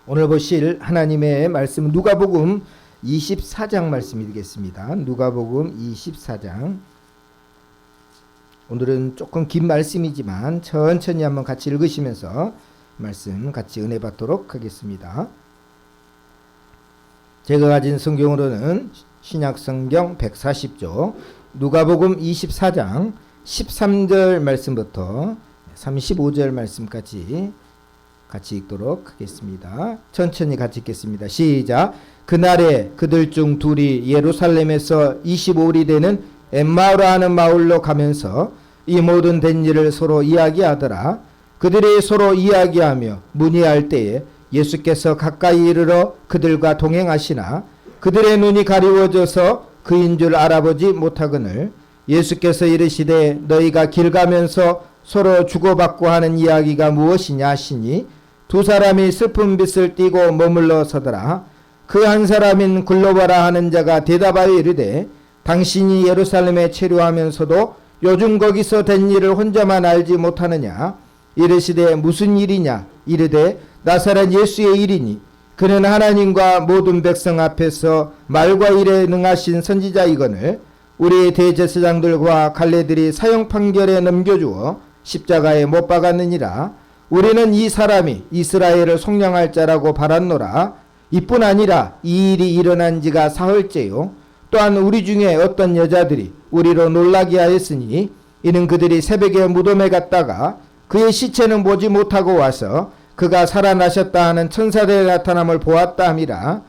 오늘 보실 하나님의 말씀 누가복음 24장 말씀이 되겠습니다. 누가복음 24장. 오늘은 조금 긴 말씀이지만 천천히 한번 같이 읽으시면서 말씀 같이 은혜 받도록 하겠습니다. 제가 가진 성경으로는 신약성경 140조 누가복음 24장 13절 말씀부터 35절 말씀까지 같이 읽도록 하겠습니다. 천천히 같이 읽겠습니다. 시작. 그날에 그들 중 둘이 예루살렘에서 25일이 되는 엠마오라 하는 마을로 가면서 이 모든 된 일을 서로 이야기하더라. 그들이 서로 이야기하며 문의할 때에 예수께서 가까이 이르러 그들과 동행하시나 그들의 눈이 가리워져서 그인 줄 알아보지 못하거늘 예수께서 이르시되 너희가 길 가면서 서로 주고받고 하는 이야기가 무엇이냐 하시니 두 사람이 슬픈 빛을 띠고 머물러 서더라. 그 한 사람인 글로바라 하는 자가 대답하여 이르되 당신이 예루살렘에 체류하면서도 요즘 거기서 된 일을 혼자만 알지 못하느냐. 이르시되 무슨 일이냐. 이르되 나사렛 예수의 일이니 그는 하나님과 모든 백성 앞에서 말과 일에 능하신 선지자이거늘 우리 대제사장들과 갈레들이 사형 판결에 넘겨주어 십자가에 못 박았느니라. 우리는 이 사람이 이스라엘을 속량할 자라고 바랐노라. 이뿐 아니라 이 일이 일어난 지가 사흘째요. 또한 우리 중에 어떤 여자들이 우리로 놀라게 하였으니 이는 그들이 새벽에 무덤에 갔다가 그의 시체는 보지 못하고 와서 그가 살아나셨다 하는 천사들의 나타남을 보았다 함이라.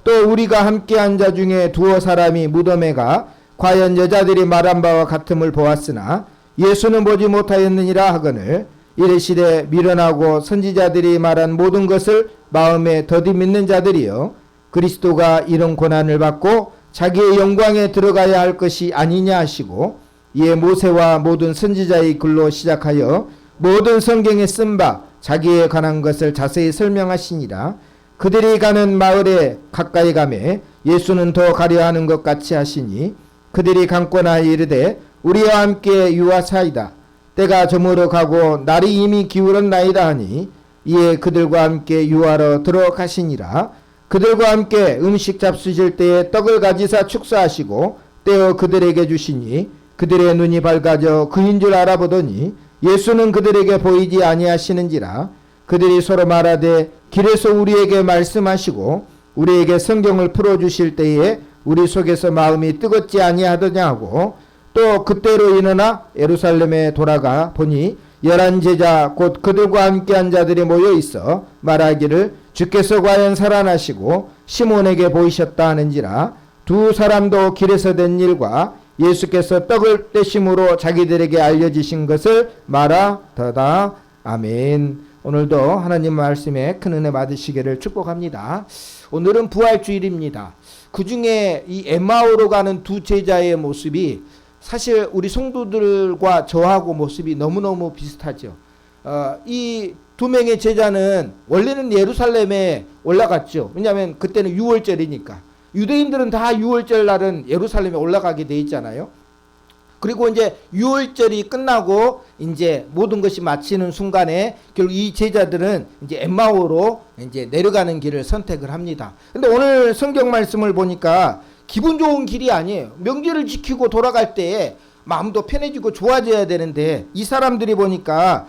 또 우리가 함께한 자 중에 두어 사람이 무덤에 가 과연 여자들이 말한 바와 같음을 보았으나 예수는 보지 못하였느니라 하거늘 이르시되 미련하고 선지자들이 말한 모든 것을 마음에 더디 믿는 자들이여 그리스도가 이런 고난을 받고 자기의 영광에 들어가야 할 것이 아니냐 하시고 이에 모세와 모든 선지자의 글로 시작하여 모든 성경에 쓴 바 자기에 관한 것을 자세히 설명하시니라. 그들이 가는 마을에 가까이 가매 예수는 더 가려 하는 것 같이 하시니 그들이 강권하여 이르되 우리와 함께 유하사이다. 때가 저물어 가고 날이 이미 기울었나이다 하니 이에 그들과 함께 유하러 들어가시니라. 그들과 함께 음식 잡수실 때에 떡을 가지사 축사하시고 떼어 그들에게 주시니 그들의 눈이 밝아져 그인 줄 알아보더니 예수는 그들에게 보이지 아니하시는지라. 그들이 서로 말하되 길에서 우리에게 말씀하시고 우리에게 성경을 풀어주실 때에 우리 속에서 마음이 뜨겁지 아니하더냐 하고 또 그때로 일어나 예루살렘에 돌아가 보니 11 제자 곧 그들과 함께한 자들이 모여 있어 말하기를 주께서 과연 살아나시고 시몬에게 보이셨다 하는지라. 두 사람도 길에서 된 일과 예수께서 떡을 떼심으로 자기들에게 알려주신 것을 말하더다. 아멘. 오늘도 하나님 말씀에 큰 은혜 받으시기를 축복합니다. 오늘은 부활주일입니다. 그 중에 이 엠마오로 가는 두 제자의 모습이 사실 우리 성도들과 저하고 모습이 너무너무 비슷하죠. 이 두 명의 제자는 원래는 예루살렘에 올라갔죠. 왜냐하면 그때는 유월절이니까. 유대인들은 다 유월절 날은 예루살렘에 올라가게 돼 있잖아요. 그리고 이제 유월절이 끝나고 이제 모든 것이 마치는 순간에 결국 이 제자들은 이제 엠마오로 이제 내려가는 길을 선택을 합니다. 근데 오늘 성경 말씀을 보니까 기분 좋은 길이 아니에요. 명절을 지키고 돌아갈 때에 마음도 편해지고 좋아져야 되는데 이 사람들이 보니까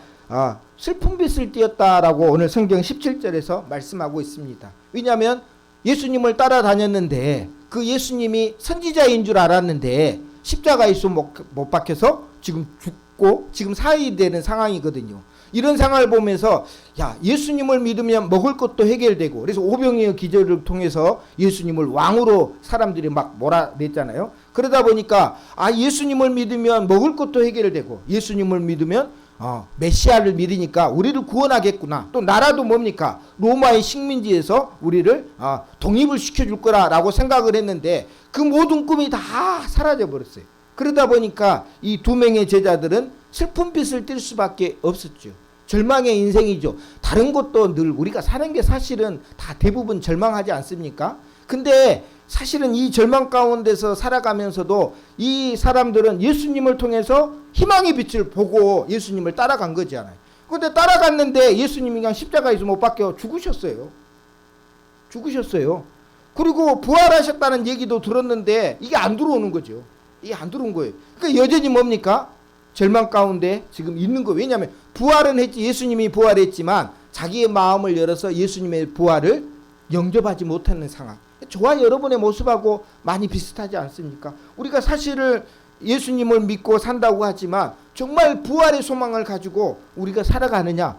슬픈 빛을 띠었다라고 오늘 성경 17절에서 말씀하고 있습니다. 왜냐하면 예수님을 따라다녔는데 그 예수님이 선지자인 줄 알았는데 십자가에서 못 박혀서 지금 죽고 지금 사흘이 되는 상황이거든요. 이런 상황을 보면서 야 예수님을 믿으면 먹을 것도 해결되고 그래서 오병이어 기적을 통해서 예수님을 왕으로 사람들이 막 몰아냈잖아요. 그러다 보니까 예수님을 믿으면 먹을 것도 해결되고 예수님을 믿으면 메시아를 믿으니까 우리를 구원하겠구나. 또 나라도 뭡니까? 로마의 식민지에서 우리를 독립을 시켜줄 거라고 생각을 했는데 그 모든 꿈이 다 사라져 버렸어요. 그러다 보니까 이 두 명의 제자들은 슬픈 빛을 띨 수밖에 없었죠. 절망의 인생이죠. 다른 것도 늘 우리가 사는 게 사실은 다 대부분 절망하지 않습니까? 근데 사실은 이 절망 가운데서 살아가면서도 이 사람들은 예수님을 통해서 희망의 빛을 보고 예수님을 따라간 거잖아요. 그런데 따라갔는데 예수님이 그냥 십자가에서 못 박혀 죽으셨어요. 죽으셨어요. 그리고 부활하셨다는 얘기도 들었는데 이게 안 들어오는 거죠. 이게 안 들어온 거예요. 그러니까 여전히 뭡니까? 절망 가운데 지금 있는 거예요. 왜냐하면 부활은 했지, 예수님이 부활했지만 자기의 마음을 열어서 예수님의 부활을 영접하지 못하는 상황. 저와 여러분의 모습하고 많이 비슷하지 않습니까? 우리가 사실을 예수님을 믿고 산다고 하지만 정말 부활의 소망을 가지고 우리가 살아가느냐?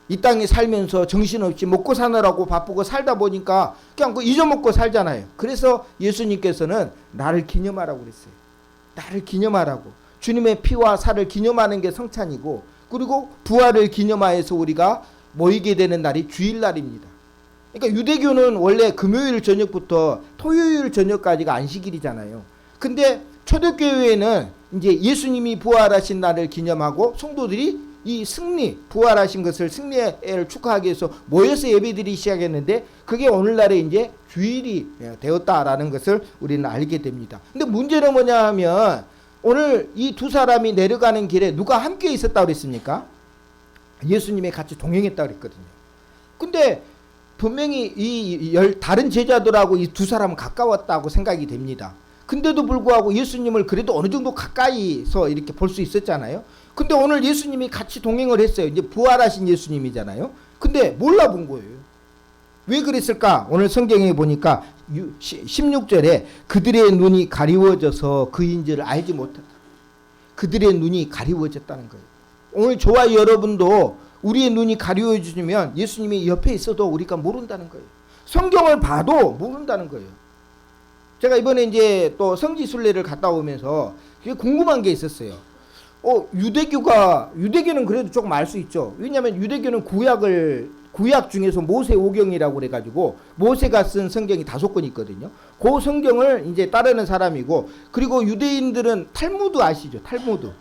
이 땅에 살면서 정신없이 먹고 사느라고 바쁘고 살다 보니까 그냥 잊어먹고 살잖아요. 그래서 예수님께서는 나를 기념하라고 그랬어요. 나를 기념하라고. 주님의 피와 살을 기념하는 게 성찬이고, 그리고 부활을 기념하여서 우리가 모이게 되는 날이 주일날입니다. 그러니까 유대교는 원래 금요일 저녁부터 토요일 저녁까지가 안식일이잖아요. 근데 초대교회에는 이제 예수님이 부활하신 날을 기념하고 성도들이 이 승리, 부활하신 것을 승리를 축하하기 위해서 모여서 예배드리기 시작했는데, 그게 오늘날에 이제 주일이 되었다라는 것을 우리는 알게 됩니다. 근데 문제는 뭐냐 하면, 오늘 이 두 사람이 내려가는 길에 누가 함께 있었다고 그랬습니까? 예수님이 같이 동행했다고 그랬거든요. 근데 분명히 다른 제자들하고 이 두 사람은 가까웠다고 생각이 됩니다. 근데도 불구하고 예수님을 그래도 어느 정도 가까이서 이렇게 볼 수 있었잖아요. 근데 오늘 예수님이 같이 동행을 했어요. 이제 부활하신 예수님이잖아요. 근데 몰라본 거예요. 왜 그랬을까? 오늘 성경에 보니까 16절에 그들의 눈이 가리워져서 그인지를 알지 못했다. 그들의 눈이 가리워졌다는 거예요. 오늘 저와 여러분도 우리의 눈이 가리워지면 예수님이 옆에 있어도 우리가 모른다는 거예요. 성경을 봐도 모른다는 거예요. 제가 이번에 이제 또 성지순례를 갔다 오면서 궁금한 게 있었어요. 유대교는 그래도 조금 알 수 있죠. 왜냐하면 유대교는 구약 중에서 모세오경이라고 그래가지고 모세가 쓴 성경이 5권 있거든요. 그 성경을 이제 따르는 사람이고, 그리고 유대인들은 탈무드 아시죠? 탈무드.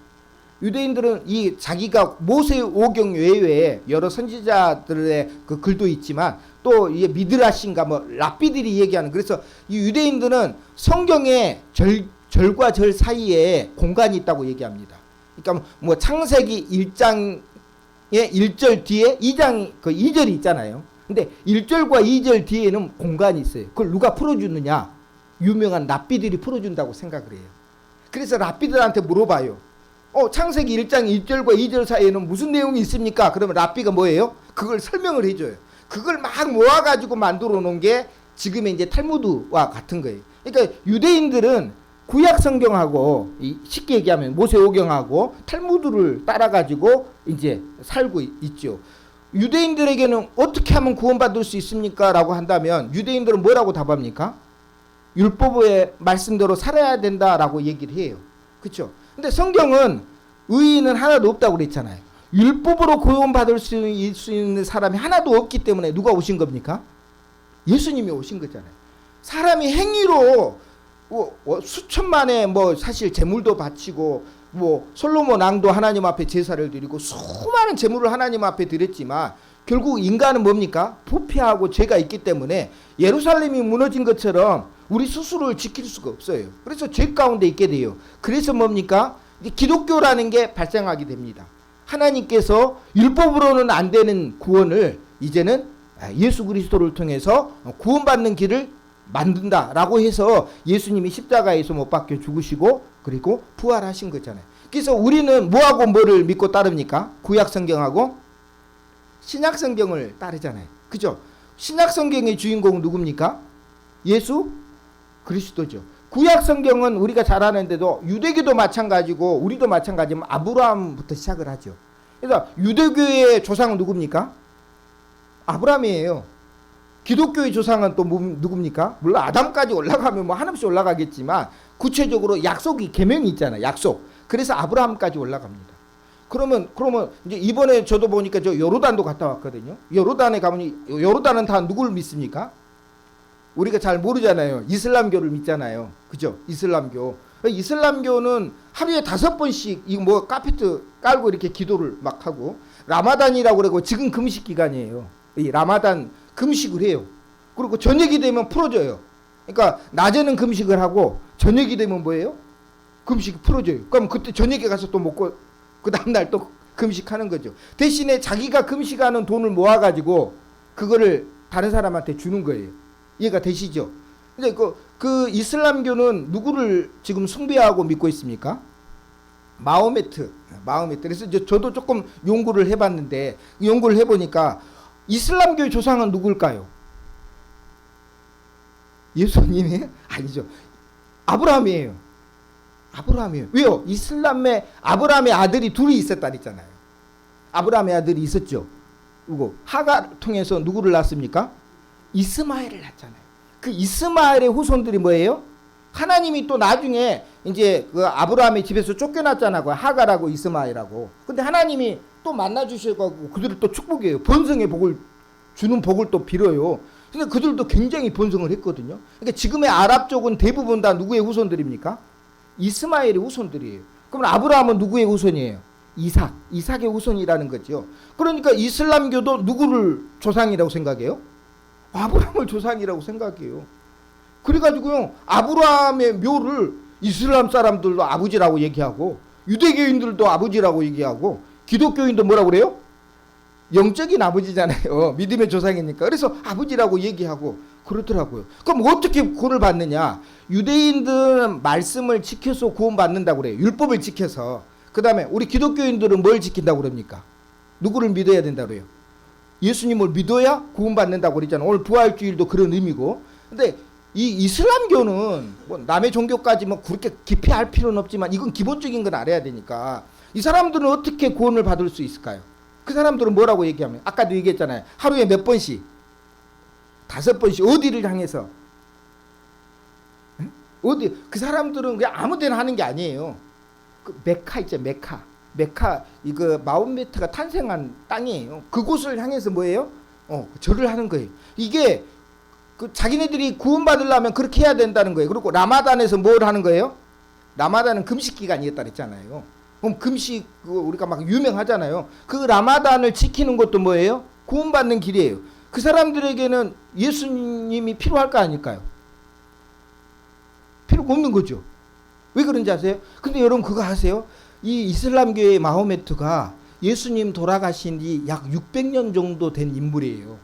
유대인들은 이 자기가 모세오경 외에 여러 선지자들의 그 글도 있지만 또 이게 미드라신가 뭐 랍비들이 얘기하는, 그래서 이 유대인들은 성경의 절과 절 사이에 공간이 있다고 얘기합니다. 그러니까 뭐 창세기 1장의 1절 뒤에 2장 그 2절이 있잖아요. 근데 1절과 2절 뒤에는 공간이 있어요. 그걸 누가 풀어주느냐? 유명한 랍비들이 풀어준다고 생각을 해요. 그래서 랍비들한테 물어봐요. 창세기 1장 1절과 2절 사이에는 무슨 내용이 있습니까? 그러면 랍비가 뭐예요? 그걸 설명을 해줘요. 그걸 막 모아가지고 만들어 놓은 게 지금의 이제 탈무드와 같은 거예요. 그러니까 유대인들은 구약 성경하고 쉽게 얘기하면 모세오경하고 탈무드를 따라가지고 이제 살고 있죠. 유대인들에게는 어떻게 하면 구원받을 수 있습니까? 라고 한다면 유대인들은 뭐라고 답합니까? 율법의 말씀대로 살아야 된다라고 얘기를 해요. 그렇죠? 근데 성경은 의인은 하나도 없다고 그랬잖아요. 율법으로 구원받을 수 있는 사람이 하나도 없기 때문에 누가 오신 겁니까? 예수님이 오신 거잖아요. 사람이 행위로 수천만의 뭐 사실 제물도 바치고 뭐 솔로몬 왕도 하나님 앞에 제사를 드리고 수많은 제물을 하나님 앞에 드렸지만 결국 인간은 뭡니까? 부패하고 죄가 있기 때문에 예루살렘이 무너진 것처럼 우리 스스로를 지킬 수가 없어요. 그래서 죄 가운데 있게 돼요. 그래서 뭡니까? 이제 기독교라는 게 발생하게 됩니다. 하나님께서 율법으로는 안 되는 구원을 이제는 예수 그리스도를 통해서 구원받는 길을 만든다라고 해서 예수님이 십자가에서 못 박혀 죽으시고 그리고 부활하신 거잖아요. 그래서 우리는 뭐하고 뭐를 믿고 따릅니까? 구약 성경하고 신약 성경을 따르잖아요. 그죠? 신약 성경의 주인공은 누굽니까? 예수 그리스도죠. 구약 성경은 우리가 잘 아는데도 유대교도 마찬가지고 우리도 마찬가지면 아브라함부터 시작을 하죠. 그래서 유대교의 조상은 누굽니까? 아브라함이에요. 기독교의 조상은 또 누굽니까? 물론 아담까지 올라가면 뭐 한없이 올라가겠지만 구체적으로 약속이 계명이 있잖아요. 약속. 그래서 아브라함까지 올라갑니다. 그러면 이제 이번에 저도 보니까 저 요르단도 갔다 왔거든요. 요르단에 가면 요르단은 다 누구를 믿습니까? 우리가 잘 모르잖아요. 이슬람교를 믿잖아요. 그죠? 이슬람교는 하루에 5번씩 이 뭐 카페트 깔고 이렇게 기도를 막 하고 라마단이라고 그러고 지금 금식 기간이에요. 이 라마단 금식을 해요. 그리고 저녁이 되면 풀어줘요. 그러니까 낮에는 금식을 하고 저녁이 되면 뭐예요? 금식이 풀어줘요. 그럼 그때 저녁에 가서 또 먹고 그 다음날 또 금식하는 거죠. 대신에 자기가 금식하는 돈을 모아가지고 그거를 다른 사람한테 주는 거예요. 이해가 되시죠? 근데 그 이슬람교는 누구를 지금 숭배하고 믿고 있습니까? 마호메트. 그래서 이제 저도 조금 연구를 해봤는데, 연구를 해보니까 이슬람교의 조상은 누굴까요? 예수님이? 아니죠. 아브라함이에요. 왜요? 이슬람에 아브라함의 아들이 둘이 있었다 그랬잖아요. 아브라함의 아들이 있었죠. 그리고 하가를 통해서 누구를 낳습니까? 이스마엘을 낳잖아요. 그 이스마엘의 후손들이 뭐예요? 하나님이 또 나중에 이제 그 아브라함의 집에서 쫓겨났잖아요. 하가라고 이스마엘하고. 근데 하나님이 또 만나 주시고 그들을 또 축복해요. 번성의 복을 주는 복을 또 빌어요. 근데 그들도 굉장히 번성을 했거든요. 그러니까 지금의 아랍 쪽은 대부분 다 누구의 후손들입니까? 이스마엘의 후손들이에요. 그럼 아브라함은 누구의 후손이에요? 이삭의 후손이라는 거죠. 그러니까 이슬람교도 누구를 조상이라고 생각해요? 아브라함을 조상이라고 생각해요. 그래가지고요, 아브라함의 묘를 이슬람 사람들도 아버지라고 얘기하고, 유대교인들도 아버지라고 얘기하고, 기독교인도 뭐라고 그래요? 영적인 아버지잖아요. 믿음의 조상이니까. 그래서 아버지라고 얘기하고 그러더라고요. 그럼 어떻게 구원을 받느냐? 유대인들은 말씀을 지켜서 구원받는다고 그래요. 율법을 지켜서. 그 다음에 우리 기독교인들은 뭘 지킨다고 그럽니까? 누구를 믿어야 된다고 그래요? 예수님을 믿어야 구원받는다고 그랬잖아요. 오늘 부활주일도 그런 의미고. 근데 이 이슬람교는 뭐 남의 종교까지 뭐 그렇게 깊이 알 필요는 없지만 이건 기본적인 건 알아야 되니까 이 사람들은 어떻게 구원을 받을 수 있을까요? 그 사람들은 뭐라고 얘기하면, 아까도 얘기했잖아요. 하루에 몇 번씩, 5번씩 어디를 향해서, 어디, 그 사람들은 그냥 아무 데나 하는 게 아니에요. 그 메카 있죠, 메카. 이거 마호메트가 탄생한 땅이에요. 그곳을 향해서 뭐예요? 절을 하는 거예요. 이게 그 자기네들이 구원받으려면 그렇게 해야 된다는 거예요. 그리고 라마단에서 뭘 하는 거예요? 라마단은 금식 기간이었다 그랬잖아요. 그럼 금식 우리가 막 유명하잖아요. 그 라마단을 지키는 것도 뭐예요? 구원받는 길이에요. 그 사람들에게는 예수님이 필요할 거 아닐까요? 필요가 없는 거죠. 왜 그런지 아세요? 근데 여러분 그거 아세요? 이 이슬람교의 마호메트가 예수님 돌아가신 지 약 600년 정도 된 인물이에요.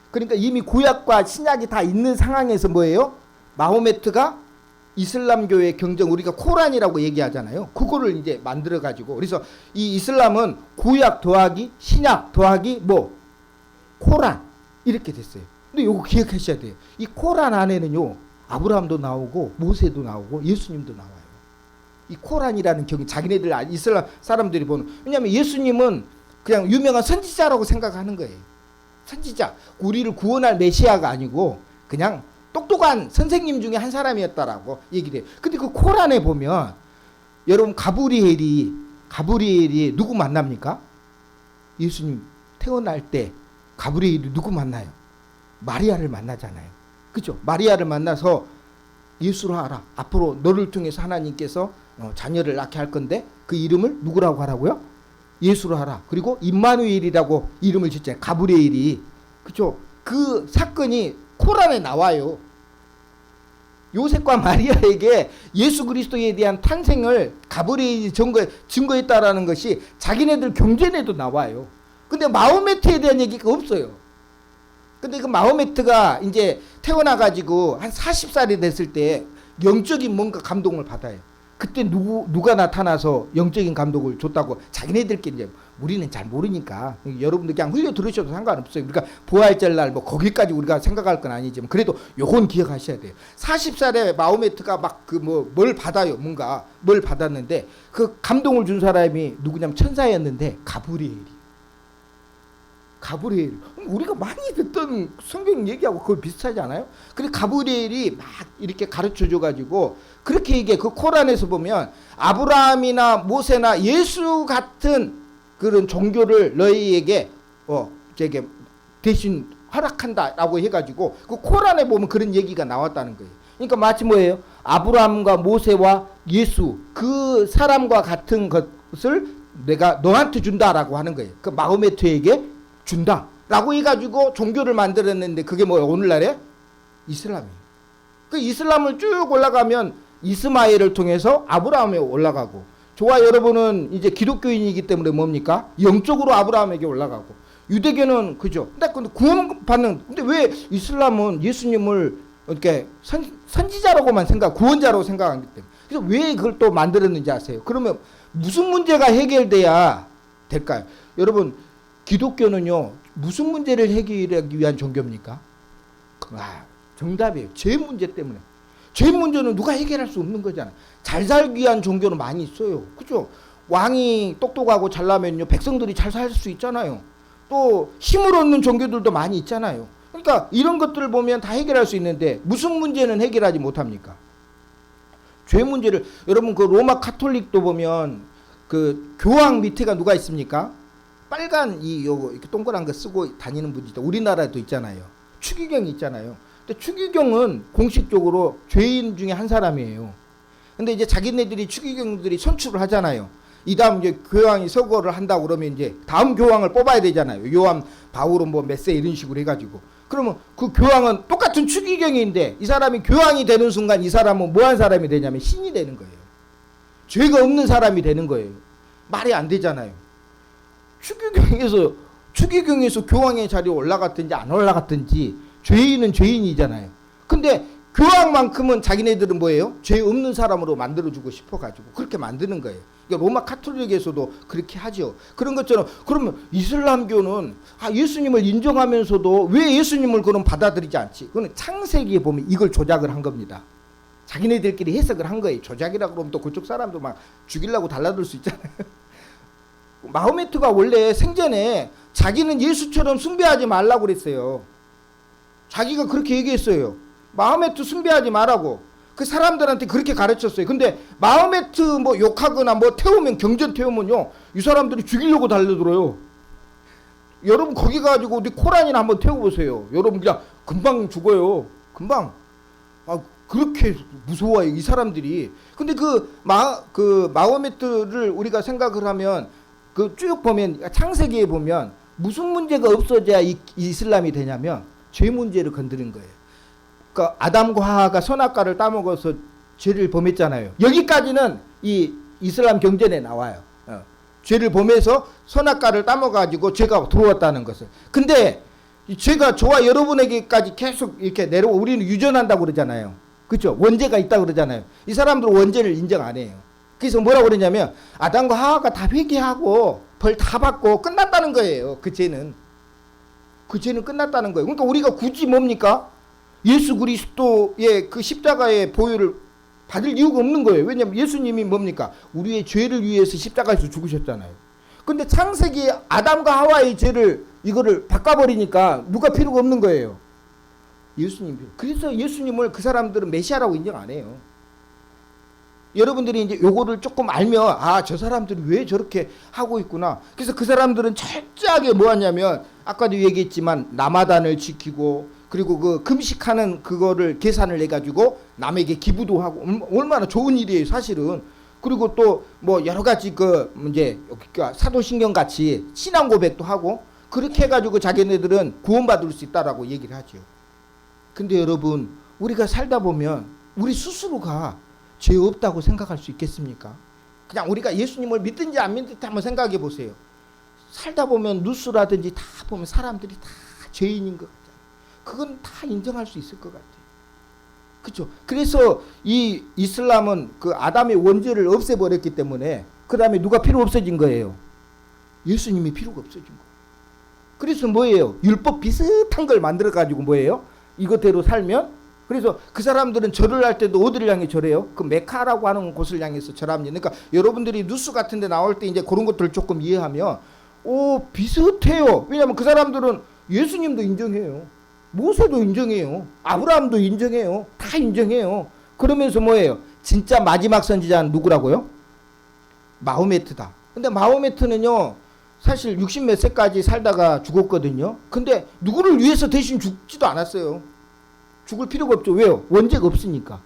그러니까 이미 구약과 신약이 다 있는 상황에서 뭐예요? 마호메트가 이슬람교의 경전, 우리가 코란이라고 얘기하잖아요. 그거를 이제 만들어 가지고, 그래서 이 이슬람은 구약 더하기 신약 더하기 뭐 코란 이렇게 됐어요. 근데 요거 기억하셔야 돼요. 이 코란 안에는요, 아브라함도 나오고 모세도 나오고 예수님도 나와요. 이 코란이라는 경이 자기네들 이슬람 사람들이 보는, 왜냐하면 예수님은 그냥 유명한 선지자라고 생각하는 거예요. 선지자, 우리를 구원할 메시아가 아니고 그냥 똑똑한 선생님 중에 한 사람이었다라고 얘기를 해요. 근데 그 코란에 보면 여러분 가브리엘이 누구 만납니까? 예수님 태어날 때 가브리엘이 누구 만나요? 마리아를 만나잖아요. 그죠? 마리아를 만나서 예수로 하라. 앞으로 너를 통해서 하나님께서 자녀를 낳게 할 건데 그 이름을 누구라고 하라고요? 예수로 하라. 그리고 임마누엘이라고 이름을 짓잖아요. 가브리엘이. 그죠? 그 사건이 코란에 나와요. 요셉과 마리아에게 예수 그리스도에 대한 탄생을 가브리엘이 증거했다라는 것이 자기네들 경전에도 나와요. 근데 마호메트에 대한 얘기가 없어요. 근데 그 마호메트가 이제 태어나가지고 한 40살이 됐을 때 영적인 뭔가 감동을 받아요. 그때 누가 나타나서 영적인 감동을 줬다고 자기네들끼리 이제 우리는 잘 모르니까 여러분들 그냥 흘려 들으셔도 상관없어요. 그러니까 부활절날 뭐 거기까지 우리가 생각할 건 아니지만 그래도 요건 기억하셔야 돼요. 40살에 마호메트가 막 그 뭘 받아요. 뭔가 뭘 받았는데 그 감동을 준 사람이 누구냐면 천사였는데 가브리엘. 우리가 많이 듣던 성경 얘기하고 그거 비슷하지 않아요? 근데 가브리엘이 막 이렇게 가르쳐 줘가지고 그렇게 얘기해. 그 코란에서 보면 아브라함이나 모세나 예수 같은 그런 종교를 너희에게 저게 대신 허락한다라고 해가지고 그 코란에 보면 그런 얘기가 나왔다는 거예요. 그러니까 마치 뭐예요? 아브라함과 모세와 예수 그 사람과 같은 것을 내가 너한테 준다라고 하는 거예요. 그 마호메트에게 준다라고 해가지고 종교를 만들었는데 그게 뭐예요? 오늘날에 이슬람이에요. 그 이슬람을 쭉 올라가면 이스마엘을 통해서 아브라함에 올라가고, 저와 여러분은 이제 기독교인이기 때문에 뭡니까? 영적으로 아브라함에게 올라가고, 유대교는 그죠. 근데 구원받는, 근데 왜 이슬람은 예수님을 이렇게 선지자라고만 구원자라고 생각하기 때문에. 그래서 왜 그걸 또 만들었는지 아세요? 그러면 무슨 문제가 해결돼야 될까요? 여러분, 기독교는요, 무슨 문제를 해결하기 위한 종교입니까? 정답이에요. 죄 문제 때문에. 죄 문제는 누가 해결할 수 없는 거잖아요. 잘 살기 위한 종교는 많이 있어요. 그죠? 왕이 똑똑하고 잘나면요, 백성들이 잘 살 수 있잖아요. 또 힘을 얻는 종교들도 많이 있잖아요. 그러니까 이런 것들을 보면 다 해결할 수 있는데 무슨 문제는 해결하지 못합니까? 죄 문제를. 여러분, 그 로마 카톨릭도 보면 그 교황 밑에가 누가 있습니까? 빨간 요거 이렇게 동그란 거 쓰고 다니는 분이 있다. 우리나라에도 있잖아요. 추기경이 있잖아요. 근데 추기경은 공식적으로 죄인 중에 한 사람이에요. 근데 이제 자기네들이 추기경들이 선출을 하잖아요. 이 다음 이제 교황이 서거를 한다고 그러면 이제 다음 교황을 뽑아야 되잖아요. 요한, 바울은 뭐 몇 세 이런 식으로 해가지고. 그러면 그 교황은 똑같은 추기경인데 이 사람이 교황이 되는 순간 이 사람은 뭐 한 사람이 되냐면 신이 되는 거예요. 죄가 없는 사람이 되는 거예요. 말이 안 되잖아요. 추기경에서 교황의 자리에 올라갔든지 안 올라갔든지 죄인은 죄인이잖아요. 근데 교황만큼은 자기네들은 뭐예요? 죄 없는 사람으로 만들어주고 싶어가지고 그렇게 만드는 거예요. 그러니까 로마 카톨릭에서도 그렇게 하죠. 그런 것처럼. 그러면 이슬람교는 예수님을 인정하면서도 왜 예수님을 그럼 받아들이지 않지? 그건 창세기에 보면 이걸 조작을 한 겁니다. 자기네들끼리 해석을 한 거예요. 조작이라고 그러면 또 그쪽 사람도 막 죽이려고 달라들 수 있잖아요. 마호메트가 원래 생전에 자기는 예수처럼 숭배하지 말라고 그랬어요. 자기가 그렇게 얘기했어요. 마호메트 숭배하지 말라고. 그 사람들한테 그렇게 가르쳤어요. 근데 마호메트 뭐 욕하거나 뭐 태우면, 경전 태우면요, 이 사람들이 죽이려고 달려들어요. 여러분 거기 가지고 우리 코란이나 한번 태워보세요. 여러분 그냥 금방 죽어요. 금방. 그렇게 무서워요, 이 사람들이. 근데 그 마호메트를 우리가 생각을 하면 그 쭉 보면, 창세기에 보면 무슨 문제가 없어져야 이슬람이 되냐면 죄 문제를 건드린 거예요. 그러니까 아담과 하와가 선악과를 따먹어서 죄를 범했잖아요. 여기까지는 이 이슬람 경전에 나와요. 죄를 범해서 선악과를 따먹어가지고 죄가 들어왔다는 것을. 근데 이 죄가 저와 여러분에게까지 계속 이렇게 내려오고 우리는 유전한다고 그러잖아요. 그렇죠? 원죄가 있다고 그러잖아요. 이 사람들은 원죄를 인정 안 해요. 그래서 뭐라고 그러냐면 아담과 하와가 다 회개하고 벌 다 받고 끝났다는 거예요. 그 죄는 끝났다는 거예요. 그러니까 우리가 굳이 뭡니까? 예수 그리스도의 그 십자가의 보혈을 받을 이유가 없는 거예요. 왜냐하면 예수님이 뭡니까? 우리의 죄를 위해서 십자가에서 죽으셨잖아요. 근데 창세기 아담과 하와의 죄를 이거를 바꿔버리니까 누가 필요가 없는 거예요? 예수님. 그래서 예수님을 그 사람들은 메시아라고 인정 안 해요. 여러분들이 이제 요거를 조금 알면 저 사람들이 왜 저렇게 하고 있구나. 그래서 그 사람들은 철저하게 뭐 하냐면 아까도 얘기했지만 라마단을 지키고 그리고 그 금식하는 그거를 계산을 해가지고 남에게 기부도 하고 얼마나 좋은 일이에요, 사실은. 그리고 또 뭐 여러 가지 이제 사도신경 같이 신앙 고백도 하고 그렇게 해가지고 자기네들은 구원받을 수 있다라고 얘기를 하죠. 근데 여러분, 우리가 살다 보면 우리 스스로가 죄 없다고 생각할 수 있겠습니까? 그냥 우리가 예수님을 믿든지 안 믿든지 한번 생각해 보세요. 살다 보면 뉴스라든지 다 보면 사람들이 다 죄인인 것 같아요. 그건 다 인정할 수 있을 것 같아요. 그렇죠? 그래서 이 이슬람은 그 아담의 원죄를 없애버렸기 때문에 그 다음에 누가 필요 없어진 거예요? 예수님이 필요가 없어진 거예요. 그래서 뭐예요? 율법 비슷한 걸 만들어가지고 뭐예요? 이것대로 살면. 그래서 그 사람들은 절을 할 때도 어디를 향해 절해요? 그 메카라고 하는 곳을 향해서 절합니다. 그러니까 여러분들이 뉴스 같은 데 나올 때 이제 그런 것들을 조금 이해하면 비슷해요. 왜냐하면 그 사람들은 예수님도 인정해요. 모세도 인정해요. 아브라함도 인정해요. 다 인정해요. 그러면서 뭐예요? 진짜 마지막 선지자는 누구라고요? 마호메트다. 근데 마호메트는요, 사실 60몇 세까지 살다가 죽었거든요. 근데 누구를 위해서 대신 죽지도 않았어요. 죽을 필요가 없죠. 왜요? 원죄가 없으니까.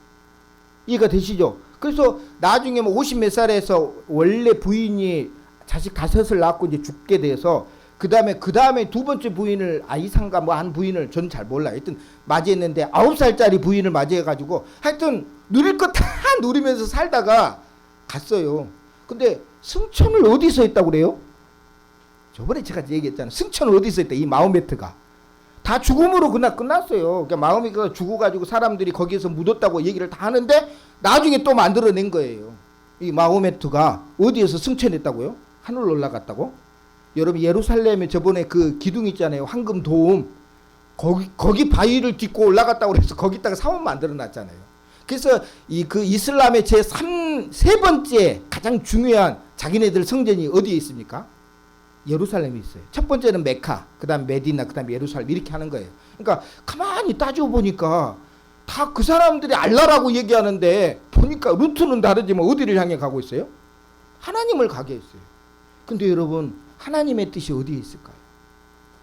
이해가 되시죠? 그래서 나중에 뭐 50몇 살에서 원래 부인이 자식 5을 낳고 이제 죽게 돼서 그 다음에 두 번째 부인을 아이상가 뭐 한 부인을 전 잘 몰라요. 하여튼 맞이했는데 9살짜리 부인을 맞이해가지고 하여튼 누릴 거 다 누리면서 살다가 갔어요. 근데 승천을 어디서 했다고 그래요? 저번에 제가 얘기했잖아요. 승천은 어디 있었대? 이 마호메트가 다 죽음으로 끝났어요. 그러니까 마호메트가 죽어가지고 사람들이 거기에서 묻었다고 얘기를 다 하는데 나중에 또 만들어낸 거예요. 이 마호메트가 어디에서 승천했다고요? 하늘로 올라갔다고? 여러분 예루살렘에 저번에 그 기둥 있잖아요. 황금 도움. 거기 바위를 딛고 올라갔다고 그래서 거기다가 사원 만들어 놨잖아요. 그래서 그 이슬람의 세 번째 가장 중요한 자기네들 성전이 어디에 있습니까? 예루살렘에 있어요. 첫 번째는 메카, 그다음 메디나, 그다음 예루살렘 이렇게 하는 거예요. 그러니까 가만히 따져 보니까 다 그 사람들이 알라라고 얘기하는데 보니까 루트는 다르지만 어디를 향해 가고 있어요? 하나님을 가게 했어요. 근데 여러분 하나님의 뜻이 어디에 있을까요?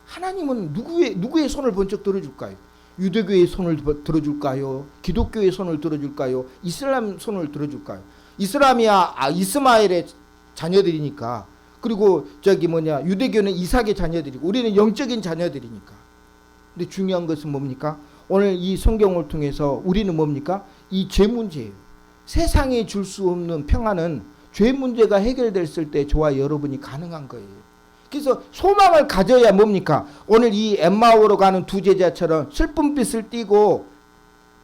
하나님은 누구의 손을 번쩍 들어줄까요? 유대교의 손을 들어줄까요? 기독교의 손을 들어줄까요? 이슬람 손을 들어줄까요? 이슬람이야 이스마엘의 자녀들이니까. 그리고 유대교는 이삭의 자녀들이고 우리는 영적인 자녀들이니까. 근데 중요한 것은 뭡니까? 오늘 이 성경을 통해서 우리는 뭡니까? 이 죄 문제예요. 세상에 줄 수 없는 평안은 죄 문제가 해결됐을 때 저와 여러분이 가능한 거예요. 그래서 소망을 가져야 뭡니까? 오늘 이 엠마오로 가는 두 제자처럼 슬픔빛을 띠고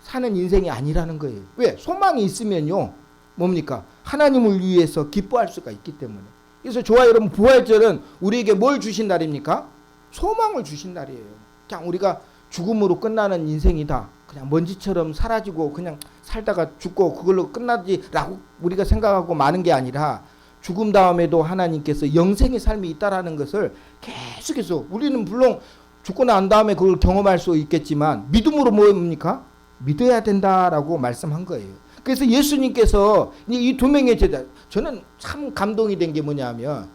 사는 인생이 아니라는 거예요. 왜? 소망이 있으면요. 뭡니까? 하나님을 위해서 기뻐할 수가 있기 때문에. 그래서 저와 여러분 부활절은 우리에게 뭘 주신 날입니까? 소망을 주신 날이에요. 그냥 우리가 죽음으로 끝나는 인생이다. 그냥 먼지처럼 사라지고 그냥 살다가 죽고 그걸로 끝나지라고 우리가 생각하고 마는 게 아니라 죽음 다음에도 하나님께서 영생의 삶이 있다라는 것을 계속해서 우리는 물론 죽고 난 다음에 그걸 경험할 수 있겠지만 믿음으로 뭡니까? 믿어야 된다라고 말씀한 거예요. 그래서 예수님께서 이 두 명의 제자, 저는 참 감동이 된 게 뭐냐면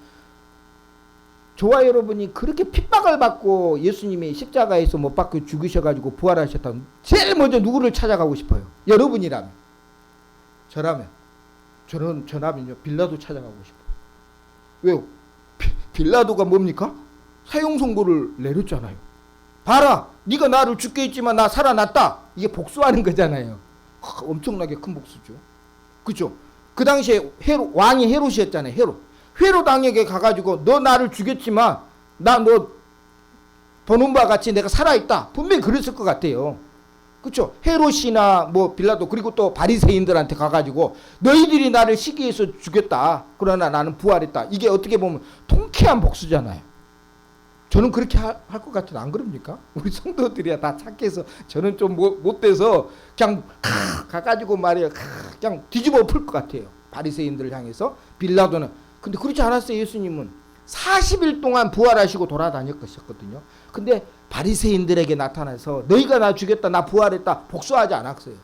저와 여러분이 그렇게 핍박을 받고 예수님이 십자가에서 못 박혀 죽으셔가지고 부활하셨다면 제일 먼저 누구를 찾아가고 싶어요? 여러분이라면. 저라면요 빌라도 찾아가고 싶어요. 왜요? 빌라도가 뭡니까? 사형 선고를 내렸잖아요. 봐라, 네가 나를 죽게 했지만 나 살아났다. 이게 복수하는 거잖아요. 엄청나게 큰 복수죠. 그렇죠? 그 당시에 왕이 헤롯이었잖아요. 헤롯 왕에게 가가지고 너 나를 죽였지만 나 너 보는 바와 같이 내가 살아있다. 분명히 그랬을 것 같아요. 그렇죠? 헤롯이나 빌라도 그리고 또 바리새인들한테 가가지고 너희들이 나를 시기해서 죽였다. 그러나 나는 부활했다. 이게 어떻게 보면 통쾌한 복수잖아요. 저는 그렇게 할 것 같은데 안 그럽니까? 우리 성도들이야 다 착해서 저는 좀 못돼서 그냥 가가지고 말이야 그냥 뒤집어 풀 것 같아요. 바리새인들을 향해서. 빌라도는 근데 그렇지 않았어요. 예수님은 40일 동안 부활하시고 돌아다녔거든요. 근데 바리새인들에게 나타나서 너희가 나 죽였다, 나 부활했다 복수하지 않았어요.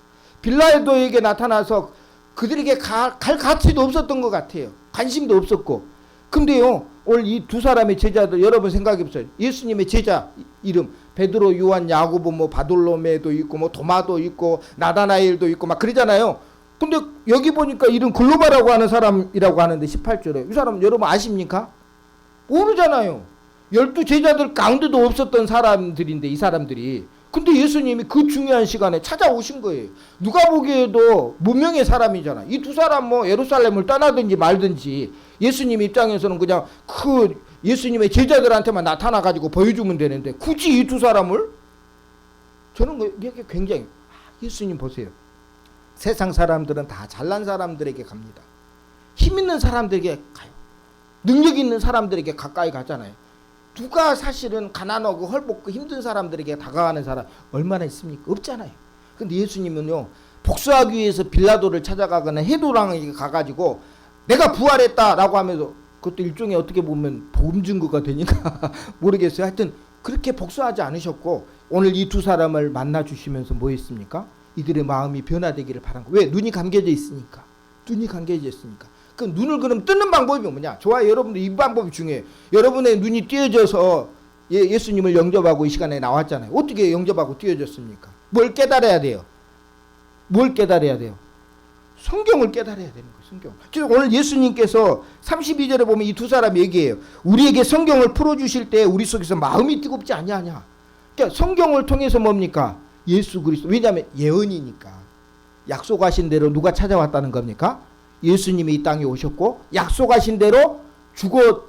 빌라도에게 나타나서 그들에게 갈 가치도 없었던 것 같아요. 관심도 없었고. 근데요 오늘 이 두 사람의 제자들 여러분 생각해 보세요. 예수님의 제자 이름 베드로, 요한, 야고보, 바돌로메도 있고 도마도 있고 나다나엘도 있고 막 그러잖아요. 근데 여기 보니까 이름 글로바라고 하는 사람이라고 하는데 18절에 이 사람 여러분 아십니까? 모르잖아요. 12제자들 가운데도 없었던 사람들인데 이 사람들이. 근데 예수님이 그 중요한 시간에 찾아오신 거예요. 누가 보기에도 무명의 사람이잖아. 이 두 사람 예루살렘을 떠나든지 말든지 예수님 입장에서는 그냥 그 예수님의 제자들한테만 나타나가지고 보여주면 되는데 굳이 이 두 사람을 저는 이게 굉장히 예수님 보세요. 세상 사람들은 다 잘난 사람들에게 갑니다. 힘 있는 사람들에게 가요. 능력 있는 사람들에게 가까이 가잖아요. 누가 사실은 가난하고 헐벗고 힘든 사람들에게 다가가는 사람 얼마나 있습니까? 없잖아요. 근데 예수님은요 복수하기 위해서 빌라도를 찾아가거나 헤롯왕에게 가가지고 내가 부활했다라고 하면서 그것도 일종의 어떻게 보면 보험 증거가 되니까 모르겠어요. 하여튼 그렇게 복수하지 않으셨고 오늘 이 두 사람을 만나 주시면서 뭐 했습니까? 이들의 마음이 변화되기를 바란 거. 왜? 눈이 감겨져 있으니까. 눈이 감겨져 있으니까. 그 눈을 그럼 뜨는 방법이 뭐냐? 좋아요. 여러분들 이 방법이 중요해요. 여러분의 눈이 띄어져서 예수님을 영접하고 이 시간에 나왔잖아요. 어떻게 영접하고 띄어졌습니까? 뭘 깨달아야 돼요? 뭘 깨달아야 돼요? 성경을 깨달아야 되는 거예요. 성경. 그래서 오늘 예수님께서 32절에 보면 이 두 사람 얘기해요. 우리에게 성경을 풀어주실 때 우리 속에서 마음이 뜨겁지 아니하냐. 그러니까 성경을 통해서 뭡니까? 예수 그리스도. 왜냐하면 예언이니까. 약속하신 대로 누가 찾아왔다는 겁니까? 예수님이 이 땅에 오셨고 약속하신 대로 죽어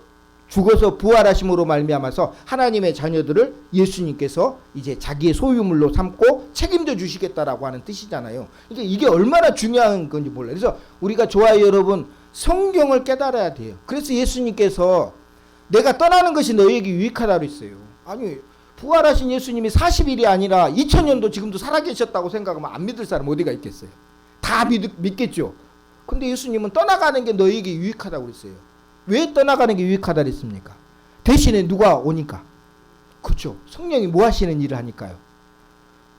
죽어서 부활하심으로 말미암아서 하나님의 자녀들을 예수님께서 이제 자기의 소유물로 삼고 책임져 주시겠다라고 하는 뜻이잖아요. 이게 얼마나 중요한 건지 몰라요. 그래서 우리가 좋아요 여러분, 성경을 깨달아야 돼요. 그래서 예수님께서 내가 떠나는 것이 너희에게 유익하다고 했어요. 아니, 부활하신 예수님이 40일이 아니라 2000년도 지금도 살아계셨다고 생각하면 안 믿을 사람 어디가 있겠어요? 다 믿겠죠. 근데 예수님은 떠나가는 게 너희에게 유익하다고 그랬어요. 왜 떠나가는 게 유익하다 그랬습니까? 대신에 누가 오니까. 그렇죠. 성령이 뭐 하시는 일을 하니까요.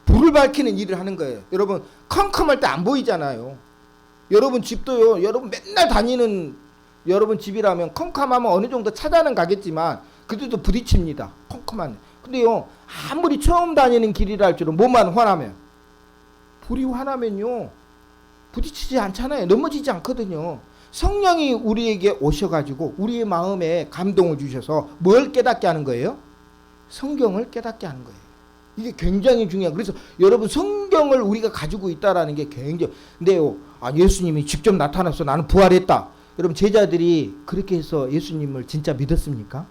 불을 밝히는 일을 하는 거예요. 여러분 컴컴할 때 안 보이잖아요. 여러분 집도요. 여러분 맨날 다니는 여러분 집이라면 컴컴하면 어느 정도 찾아는 가겠지만 그래도 부딪힙니다. 컴컴한. 근데요 아무리 처음 다니는 길이라 할지라도 뭐만 화나면, 불이 화나면요 부딪히지 않잖아요. 넘어지지 않거든요. 성령이 우리에게 오셔가지고 우리의 마음에 감동을 주셔서 뭘 깨닫게 하는 거예요? 성경을 깨닫게 하는 거예요. 이게 굉장히 중요한. 그래서 여러분 성경을 우리가 가지고 있다라는 게 굉장히. 근데요, 예수님이 직접 나타나서 나는 부활했다. 여러분 제자들이 그렇게 해서 예수님을 진짜 믿었습니까?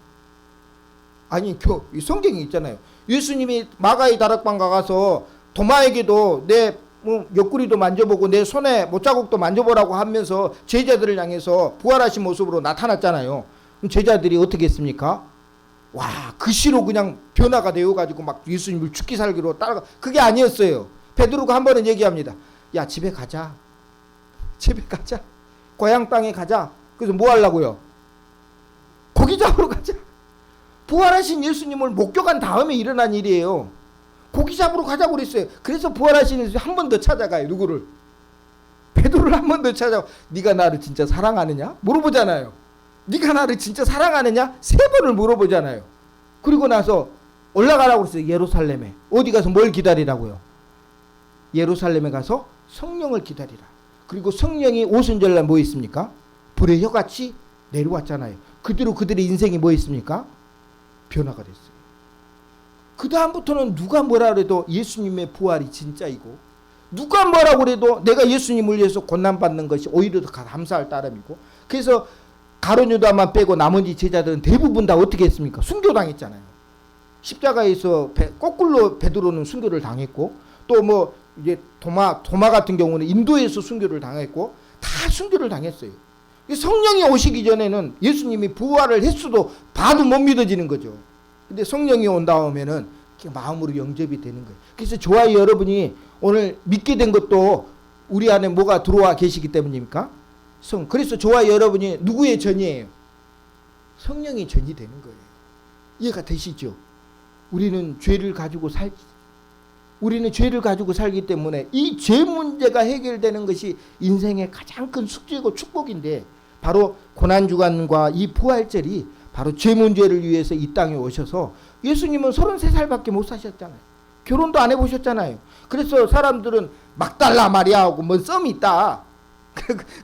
아니, 성경이 있잖아요. 예수님이 마가의 다락방 가서 도마에게도 내 옆구리도 만져보고 내 손에 못자국도 만져보라고 하면서 제자들을 향해서 부활하신 모습으로 나타났잖아요. 그럼 제자들이 어떻게 했습니까? 와, 그 시로 그냥 변화가 되어가지고 막 예수님을 죽기 살기로 따라가. 그게 아니었어요. 베드로가 한 번은 얘기합니다. 야, 집에 가자. 집에 가자. 고향 땅에 가자. 그래서 뭐 하려고요? 고기 잡으러 가자. 부활하신 예수님을 목격한 다음에 일어난 일이에요. 고기 잡으러 가자고 그랬어요. 그래서 부활하신 예수님 한 번 더 찾아가요. 누구를? 베드로를 한 번 더 찾아가. 네가 나를 진짜 사랑하느냐? 물어보잖아요. 네가 나를 진짜 사랑하느냐? 3번을 물어보잖아요. 그리고 나서 올라가라고 그랬어요. 예루살렘에. 어디 가서 뭘 기다리라고요? 예루살렘에 가서 성령을 기다리라. 그리고 성령이 오순절날 뭐 있습니까? 불의 혀같이 내려왔잖아요. 그대로 그들의 인생이 뭐 있습니까? 변화가 됐어요. 그 다음부터는 누가 뭐라 그래도 예수님의 부활이 진짜이고, 누가 뭐라고 그래도 내가 예수님을 위해서 고난받는 것이 오히려 더 감사할 따름이고. 그래서 가룟 유다만 빼고 나머지 제자들은 대부분 다 어떻게 했습니까? 순교당했잖아요. 십자가에서 거꾸로 베드로는 순교를 당했고, 또 뭐 이제 도마 같은 경우는 인도에서 순교를 당했고, 다 순교를 당했어요. 성령이 오시기 전에는 예수님이 부활을 했어도 봐도 못 믿어지는 거죠. 근데 성령이 온 다음에는 마음으로 영접이 되는 거예요. 그래서 좋아요 여러분이 오늘 믿게 된 것도 우리 안에 뭐가 들어와 계시기 때문입니까? 그래서 좋아요 여러분이 누구의 전이에요? 성령의 전이 되는 거예요. 이해가 되시죠? 우리는 죄를 가지고 살기 때문에 이 죄 문제가 해결되는 것이 인생의 가장 큰 숙제고 축복인데, 바로 고난주간과 이 부활절이 바로 죄 문제를 위해서 이 땅에 오셔서, 예수님은 33살밖에 못 사셨잖아요. 결혼도 안 해보셨잖아요. 그래서 사람들은 막달라 마리아하고 뭐 썸이 있다.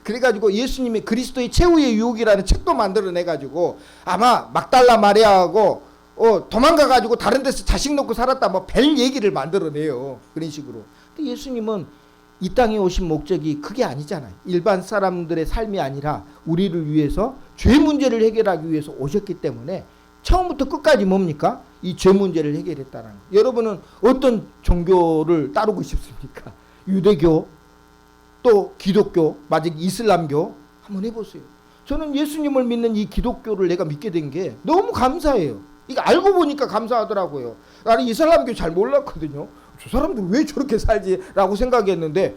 그래가지고 예수님이 그리스도의 최후의 유혹이라는 책도 만들어내가지고 아마 막달라 마리아하고 도망가가지고 다른 데서 자식 놓고 살았다 뭐 별 얘기를 만들어내요. 그런 식으로. 근데 예수님은 이 땅에 오신 목적이 그게 아니잖아요. 일반 사람들의 삶이 아니라 우리를 위해서 죄 문제를 해결하기 위해서 오셨기 때문에 처음부터 끝까지 뭡니까? 이 죄 문제를 해결했다는 거예요. 여러분은 어떤 종교를 따르고 싶습니까? 유대교, 또 기독교, 만약 이슬람교 한번 해보세요. 저는 예수님을 믿는 이 기독교를 내가 믿게 된 게 너무 감사해요. 이거 알고 보니까 감사하더라고요. 나는 이슬람교 잘 몰랐거든요. 저 사람들 왜 저렇게 살지? 라고 생각했는데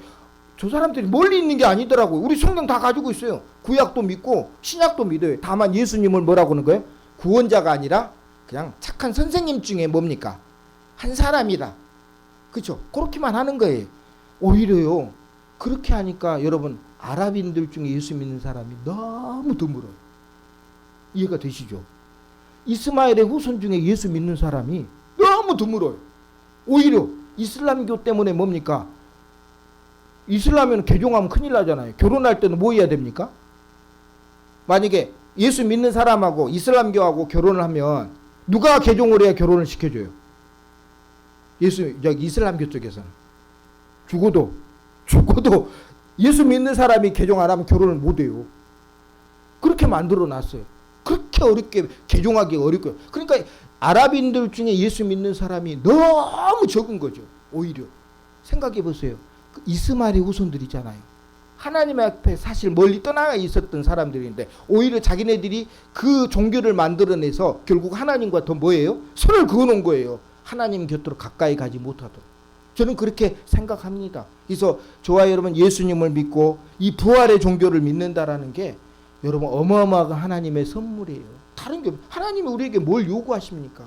저 사람들이 멀리 있는 게 아니더라고요. 우리 성경 다 가지고 있어요. 구약도 믿고 신약도 믿어요. 다만 예수님을 뭐라고 하는 거예요? 구원자가 아니라 그냥 착한 선생님 중에 뭡니까? 한 사람이다. 그렇죠? 그렇게만 하는 거예요. 오히려요. 그렇게 하니까 여러분 아랍인들 중에 예수 믿는 사람이 너무 드물어요. 이해가 되시죠? 이스마엘의 후손 중에 예수 믿는 사람이 너무 드물어요. 오히려 이슬람교 때문에 뭡니까? 이슬람은 개종하면 큰일 나잖아요. 결혼할 때는 뭐 해야 됩니까? 만약에 예수 믿는 사람하고 이슬람교하고 결혼을 하면 누가 개종을 해야 결혼을 시켜줘요? 이슬람교 쪽에서는 죽어도 예수 믿는 사람이 개종 안 하면 결혼을 못 해요. 그렇게 만들어 놨어요. 그렇게 어렵게 개종하기 어렵고, 그러니까 아랍인들 중에 예수 믿는 사람이 너무 적은 거죠. 오히려 생각해 보세요. 그 이스마엘의 후손들이잖아요. 하나님 앞에 사실 멀리 떠나가 있었던 사람들인데 오히려 자기네들이 그 종교를 만들어내서 결국 하나님과 더 뭐예요? 선을 그어놓은 거예요. 하나님 곁으로 가까이 가지 못하도록. 저는 그렇게 생각합니다. 그래서 저와 여러분 예수님을 믿고 이 부활의 종교를 믿는다라는 게 여러분 어마어마한 하나님의 선물이에요. 다른 게 하나님이 우리에게 뭘 요구하십니까?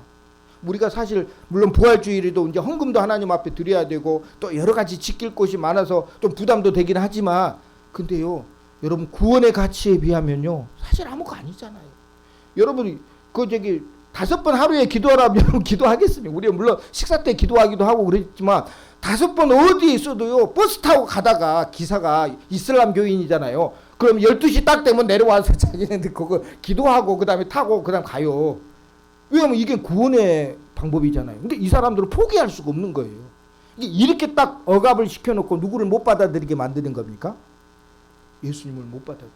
우리가 사실 물론 부활주일에도 이제 헌금도 하나님 앞에 드려야 되고 또 여러 가지 지킬 것이 많아서 좀 부담도 되긴 하지만, 근데요 여러분 구원의 가치에 비하면요 사실 아무거 아니잖아요. 여러분이 그 저기 5번 하루에 기도하라면 기도하겠습니다. 우리가 물론 식사 때 기도하기도 하고 그랬지만 5번 어디에 있어도요 버스 타고 가다가 기사가 이슬람 교인이잖아요. 그럼 12시 딱 되면 내려와서 자기네들 그거 기도하고 그 다음에 타고 그 다음 가요. 왜냐면 이게 구원의 방법이잖아요. 근데 이 사람들은 포기할 수가 없는 거예요. 이렇게 딱 억압을 시켜놓고 누구를 못 받아들이게 만드는 겁니까? 예수님을 못 받아들여.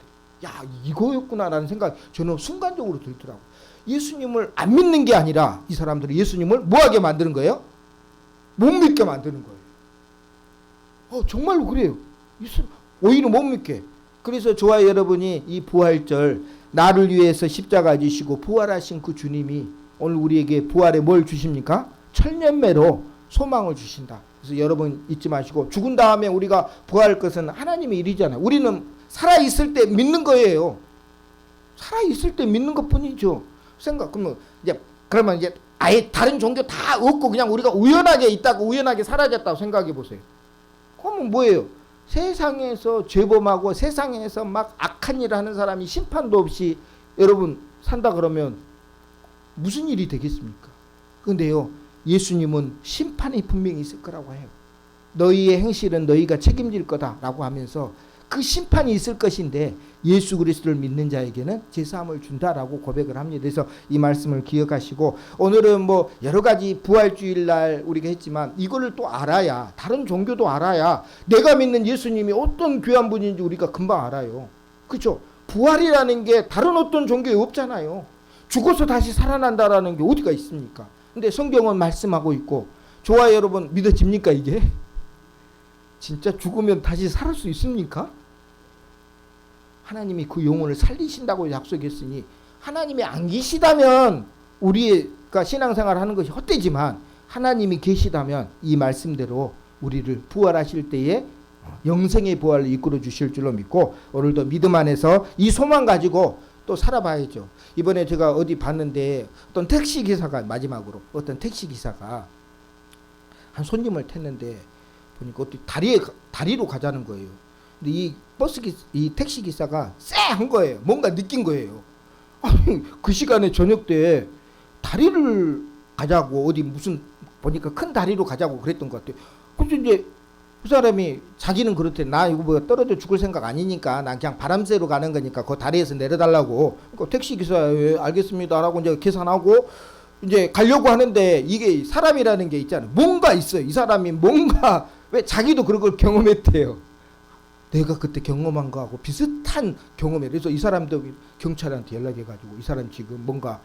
야, 이거였구나라는 생각이 저는 순간적으로 들더라고요. 예수님을 안 믿는 게 아니라 이 사람들은 예수님을 뭐하게 만드는 거예요? 못 믿게 만드는 거예요. 정말로 그래요. 오히려 못 믿게. 그래서 저와 여러분이 이 부활절 나를 위해서 십자가 지시고 부활하신 그 주님이 오늘 우리에게 부활에 뭘 주십니까? 천년매로 소망을 주신다. 그래서 여러분 잊지 마시고 죽은 다음에 우리가 부활할 것은 하나님의 일이잖아요. 우리는 살아있을 때 믿는 거예요. 살아있을 때 믿는 것뿐이죠. 그러면 이제 아예 다른 종교 다 없고 그냥 우리가 우연하게 있다고 우연하게 사라졌다고 생각해 보세요. 그러면 뭐예요? 세상에서 죄범하고 세상에서 막 악한 일을 하는 사람이 심판도 없이 여러분 산다 그러면 무슨 일이 되겠습니까? 근데요 예수님은 심판이 분명히 있을 거라고 해요. 너희의 행실은 너희가 책임질 거다라고 하면서 그 심판이 있을 것인데 예수 그리스도를 믿는 자에게는 제사함을 준다라고 고백을 합니다. 그래서 이 말씀을 기억하시고 오늘은 뭐 여러 가지 부활주일날 우리가 했지만 이거를 또 알아야, 다른 종교도 알아야 내가 믿는 예수님이 어떤 귀한 분인지 우리가 금방 알아요. 그렇죠? 부활이라는 게 다른 어떤 종교에 없잖아요. 죽어서 다시 살아난다라는 게 어디가 있습니까? 근데 성경은 말씀하고 있고, 저와 여러분 믿어집니까 이게? 진짜 죽으면 다시 살 수 있습니까? 하나님이 그 영혼을 살리신다고 약속했으니 하나님이 안 계시다면 우리가 신앙생활 하는 것이 헛되지만 하나님이 계시다면 이 말씀대로 우리를 부활하실 때에 영생의 부활을 이끌어 주실 줄로 믿고 오늘도 믿음 안에서 이 소망 가지고 또 살아봐야죠. 이번에 제가 어디 봤는데 어떤 택시기사가 마지막으로 어떤 택시기사가 한 손님을 탔는데 보니까 어떻게 다리로 가자는 거예요. 근데 이 택시 기사가 쎄한 거예요. 뭔가 느낀 거예요. 아니, 그 시간에 저녁 때 다리를 가자고 어디 무슨 보니까 큰 다리로 가자고 그랬던 것 같아요. 그래서 이제 그 사람이 자기는 그렇대. 나 이거 뭐 떨어져 죽을 생각 아니니까 난 그냥 바람 쐬러 가는 거니까 그 다리에서 내려달라고. 그러니까 택시 기사 예, 알겠습니다라고 이제 계산하고 이제 가려고 하는데 이게 사람이라는 게 있잖아요. 뭔가 있어요. 이 사람이 뭔가 왜 자기도 그런 걸 경험했대요. 내가 그때 경험한 거하고 비슷한 경험이에요. 그래서 이 사람도 경찰한테 연락해가지고 이 사람 지금 뭔가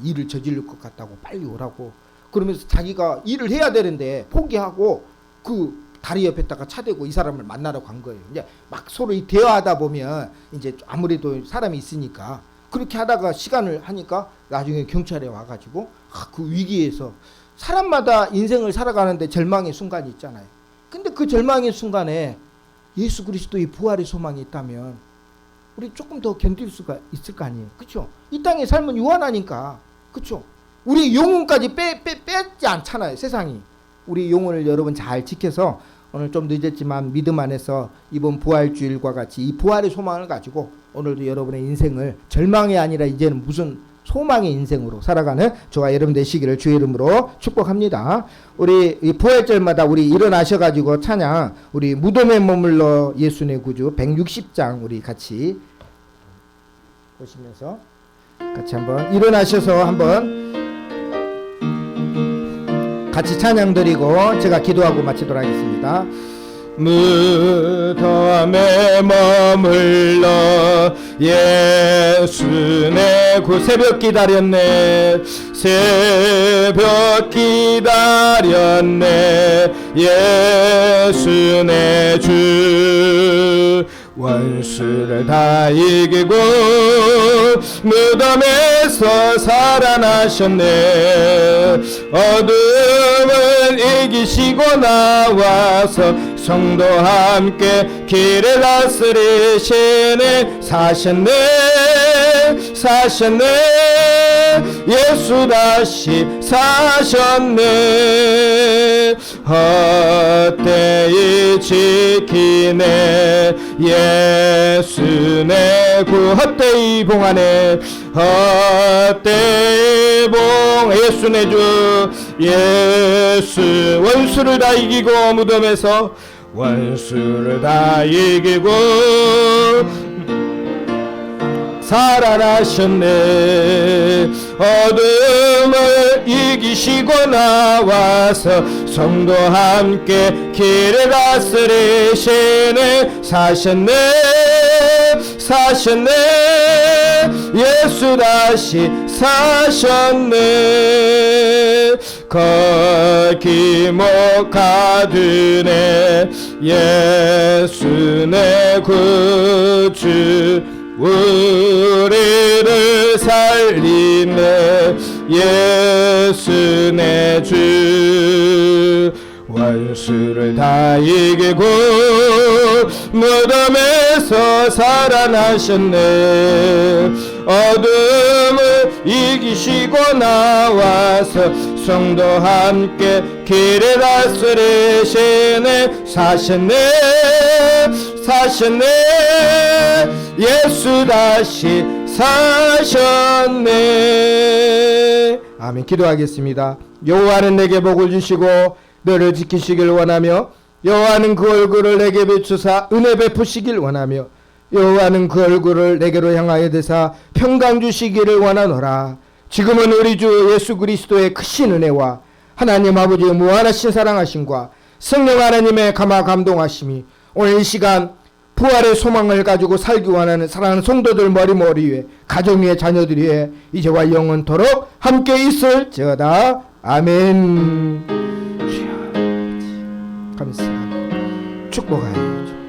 일을 저지를 것 같다고 빨리 오라고 그러면서 자기가 일을 해야 되는데 포기하고 그 다리 옆에다가 차대고 이 사람을 만나러 간 거예요. 이제 막 서로 대화하다 보면 이제 아무래도 사람이 있으니까 그렇게 하다가 시간을 하니까 나중에 경찰에 와가지고 그 위기에서 사람마다 인생을 살아가는데 절망의 순간이 있잖아요. 근데 그 절망의 순간에 예수 그리스도의 부활의 소망이 있다면 우리 조금 더 견딜 수가 있을 거 아니에요. 그렇죠? 이 땅의 삶은 유한하니까. 그렇죠? 우리 영혼까지 뺏지 않잖아요. 세상이. 우리 영혼을 여러분 잘 지켜서 오늘 좀 늦었지만 믿음 안에서 이번 부활주일과 같이 이 부활의 소망을 가지고 오늘도 여러분의 인생을 절망이 아니라 이제는 무슨 소망의 인생으로 살아가는 저와 여러분 되시기를 주의 이름으로 축복합니다. 우리 이 부활절마다 우리 일어나셔가지고 찬양 우리 무덤에 머물러 예수의 구주 160장 우리 같이 보시면서 같이 한번 일어나셔서 한번 같이 찬양 드리고 제가 기도하고 마치도록 하겠습니다. 무덤에 머물러 예수 내 구 새벽 기다렸네 새벽 기다렸네 예수 내 주 원수를 다 이기고 무덤에서 살아나셨네 어둠을 이기시고 나와서 성도와 함께 길을 다스리시네 사셨네 사셨네 예수 다시 사셨네 헛되이 지키네 예수 내 구 헛되이 봉하네 헛되이 봉 예수 내 주 예수 원수를 다 이기고 무덤에서 원수를 다 이기고 살아나셨네 어둠을 이기시고 나와서 성도와 함께 길을 다스리시네 사셨네 사셨네 예수 다시 사셨네 거기못 가두네 예수 내 구주 우리를 살리네 예수 내 주 원수를 다 이기고 무덤에서 살아나셨네 어둠을 이기시고 나와서 성도와 함께 길을 다스리시네 사셨네 사셨네 예수 다시 사셨네 아멘 기도하겠습니다 여호와는 내게 복을 주시고 너를 지키시길 원하며 여호와는 그 얼굴을 내게 비추사 은혜 베푸시길 원하며 여호와는 그 얼굴을 내게로 향하여 대사 평강 주시기를 원하노라 지금은 우리 주 예수 그리스도의 크신 은혜와 하나님 아버지의 무한하신 사랑하심과 성령 하나님의 감화 감동하심이 오늘 이 시간 부활의 소망을 가지고 살기 원하는 사랑하는 성도들 머리 위에 가정 위에 자녀들 위에 이제와 영원토록 함께 있을지어다 아멘 감사합니다 축복하여